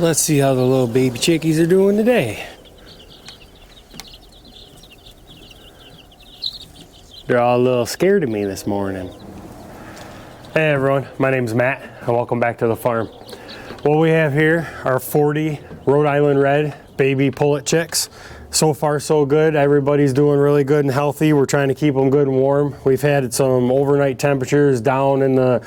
Let's see how the little baby chickies are doing today. They're all a little scared of me this morning. Hey everyone, my name's Matt and welcome back to the farm. What we have here are 40 Rhode Island Red baby pullet chicks. So far so good. Everybody's doing really good and healthy. We're trying to keep them good and warm. We've had some overnight temperatures down in the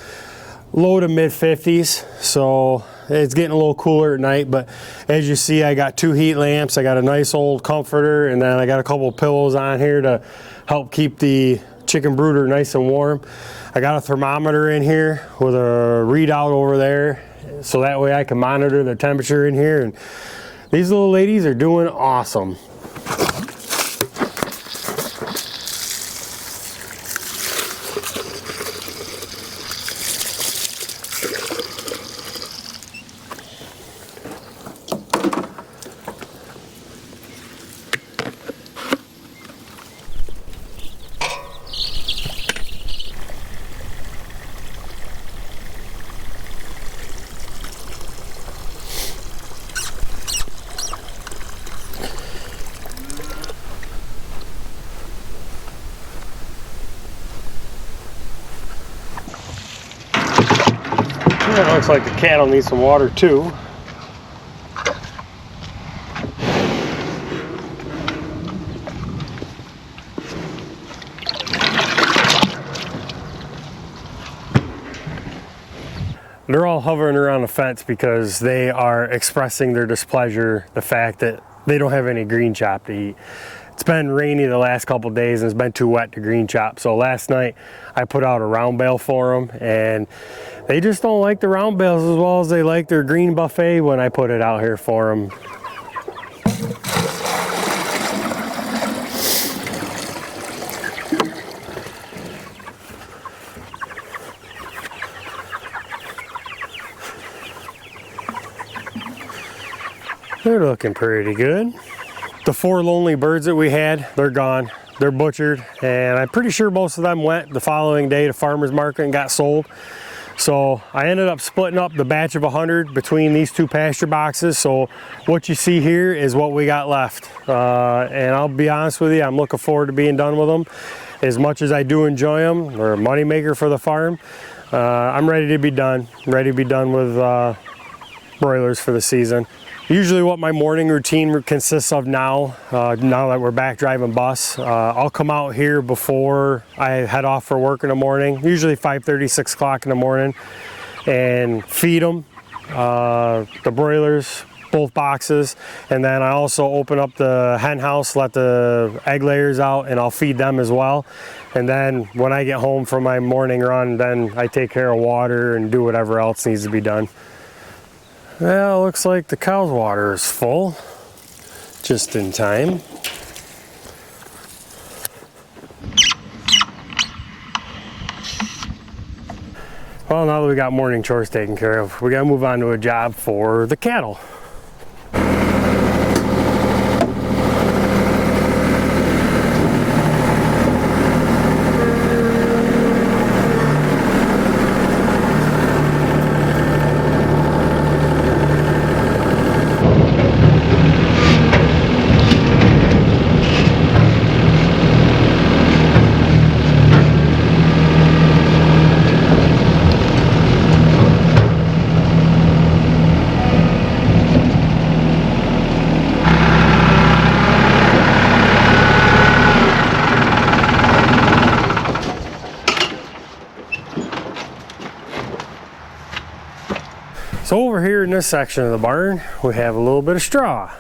low to mid 50s, so it's getting a little cooler at night. But as you see, I got 2 heat lamps, I got a nice old comforter, and then I got a couple of pillows on here to help keep the chicken brooder nice and warm. I got a thermometer in here with a readout over there, so that way I can monitor the temperature in here. And these little ladies are doing awesome. It looks like the cattle need some water too. They're all hovering around the fence because they are expressing their displeasure, the fact that they don't have any green chop to eat. It's been rainy the last couple days and it's been too wet to green chop. So last night I put out a round bale for them, and they just don't like the round bales as well as they like their green buffet when I put it out here for them. They're looking pretty good. The 4 lonely birds that we had, they're gone. They're butchered, and I'm pretty sure most of them went the following day to farmer's market and got sold. So I ended up splitting up the batch of 100 between these 2 pasture boxes. So what you see here is what we got left. And I'll be honest with you, I'm looking forward to being done with them. As much as I do enjoy them, they're a money maker for the farm. I'm ready to be done. I'm ready to be done with broilers for the season. Usually what my morning routine consists of now that we're back driving bus, I'll come out here before I head off for work in the morning, usually 5:30, 6 o'clock in the morning, and feed them, the broilers, both boxes. And then I also open up the hen house, let the egg layers out, and I'll feed them as well. And then when I get home from my morning run, then I take care of water and do whatever else needs to be done. Well, looks like the cow's water is full, just in time. Well, now that we got morning chores taken care of, we gotta move on to a job for the cattle. So over here in this section of the barn, we have a little bit of straw.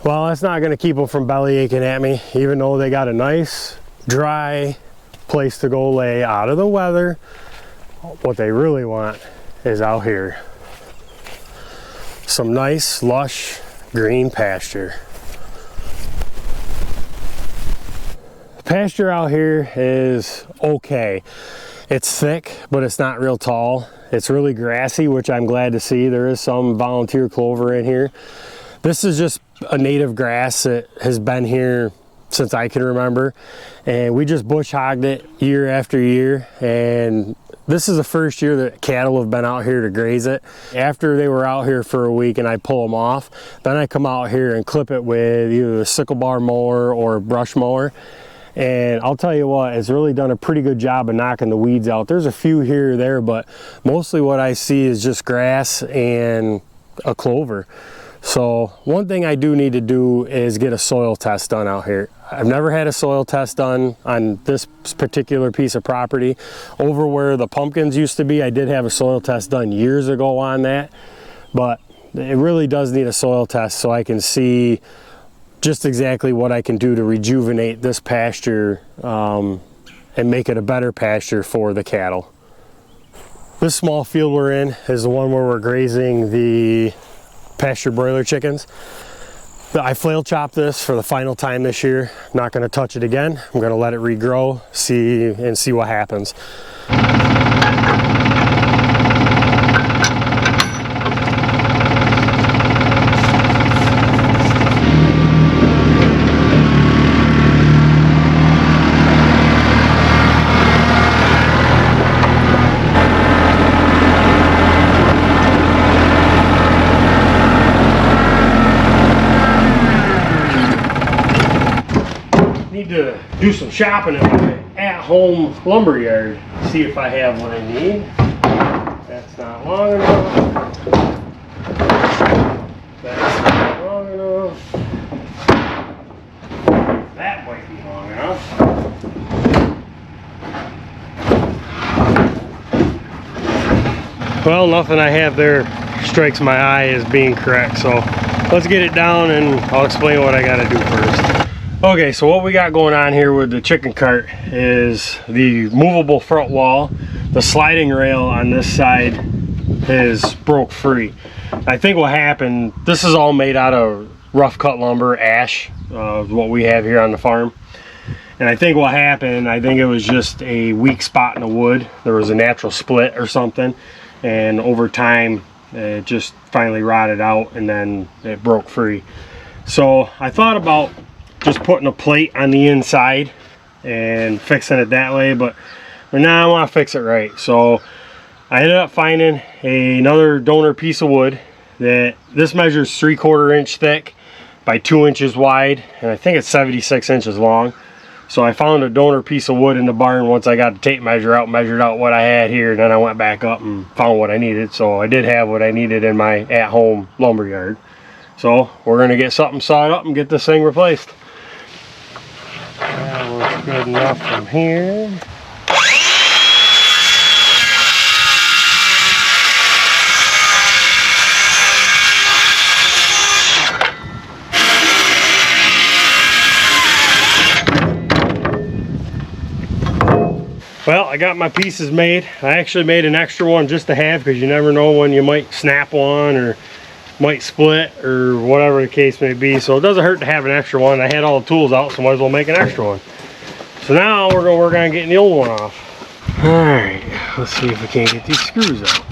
Well, that's not going to keep them from belly aching at me, even though they got a nice, dry place to go lay out of the weather. What they really want is out here. Some nice, lush, green pasture. The pasture out here is okay. It's thick, but it's not real tall. It's really grassy, which I'm glad to see. There is some volunteer clover in here. This is just a native grass that has been here since I can remember, and we just bush hogged it year after year, and this is the first year that cattle have been out here to graze it. After they were out here for a week and I pull them off, then I come out here and clip it with either a sickle bar mower or a brush mower. And I'll tell you what, it's really done a pretty good job of knocking the weeds out. There's a few here or there, but mostly what I see is just grass and a clover. So one thing I do need to do is get a soil test done out here. I've never had a soil test done on this particular piece of property. Over where the pumpkins used to be, I did have a soil test done years ago on that, but it really does need a soil test so I can see just exactly what I can do to rejuvenate this pasture and make it a better pasture for the cattle. This small field we're in is the one where we're grazing the pasture broiler chickens. I flail chopped this for the final time this year. Not going to touch it again. I'm going to let it regrow, see what happens. To do some shopping at my at-home lumber yard, see if I have what I need. That's not long enough. That's not long enough. That might be long enough. Well, nothing I have there strikes my eye as being correct, so let's get it down and I'll explain what I got to do first. Okay, so what we got going on here with the chicken cart is the movable front wall. The sliding rail on this side is broke free. I think what happened, this is all made out of rough cut lumber, ash, what we have here on the farm. And I think what happened, I think it was just a weak spot in the wood. There was a natural split or something, and over time it just finally rotted out and then it broke free. So I thought about just putting a plate on the inside and fixing it that way, but now I want to fix it right. So I ended up finding another donor piece of wood that this measures 3/4 inch thick by 2 inches wide, and I think it's 76 inches long. So I found a donor piece of wood in the barn once I got the tape measure out, measured out what I had here, and then I went back up and found what I needed. So I did have what I needed in my at-home lumber yard. So we're going to get something sawed up and get this thing replaced. That looks good enough from here. Well, I got my pieces made. I actually made an extra one just to have, because you never know when you might snap one or might split or whatever the case may be. So it doesn't hurt to have an extra one. I had all the tools out, so might as well make an extra one. So now we're going to work on getting the old one off. Alright, let's see if we can't get these screws out.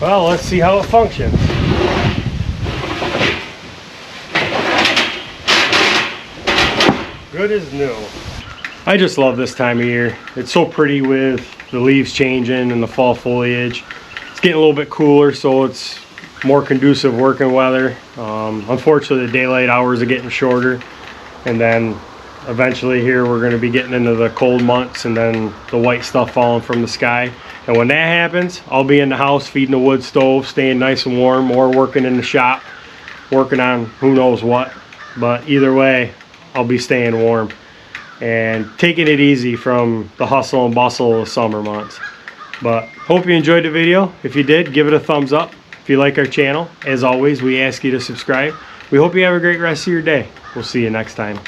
Well, let's see how it functions. Good as new. I just love this time of year. It's so pretty with the leaves changing and the fall foliage. It's getting a little bit cooler, so it's more conducive working weather. Unfortunately, the daylight hours are getting shorter, and then eventually here we're going to be getting into the cold months and then the white stuff falling from the sky. And when that happens, I'll be in the house feeding the wood stove, staying nice and warm, or working in the shop, working on who knows what. But either way, I'll be staying warm and taking it easy from the hustle and bustle of the summer months. But hope you enjoyed the video. If you did, give it a thumbs up. If you like our channel, as always, we ask you to subscribe. We hope you have a great rest of your day. We'll see you next time.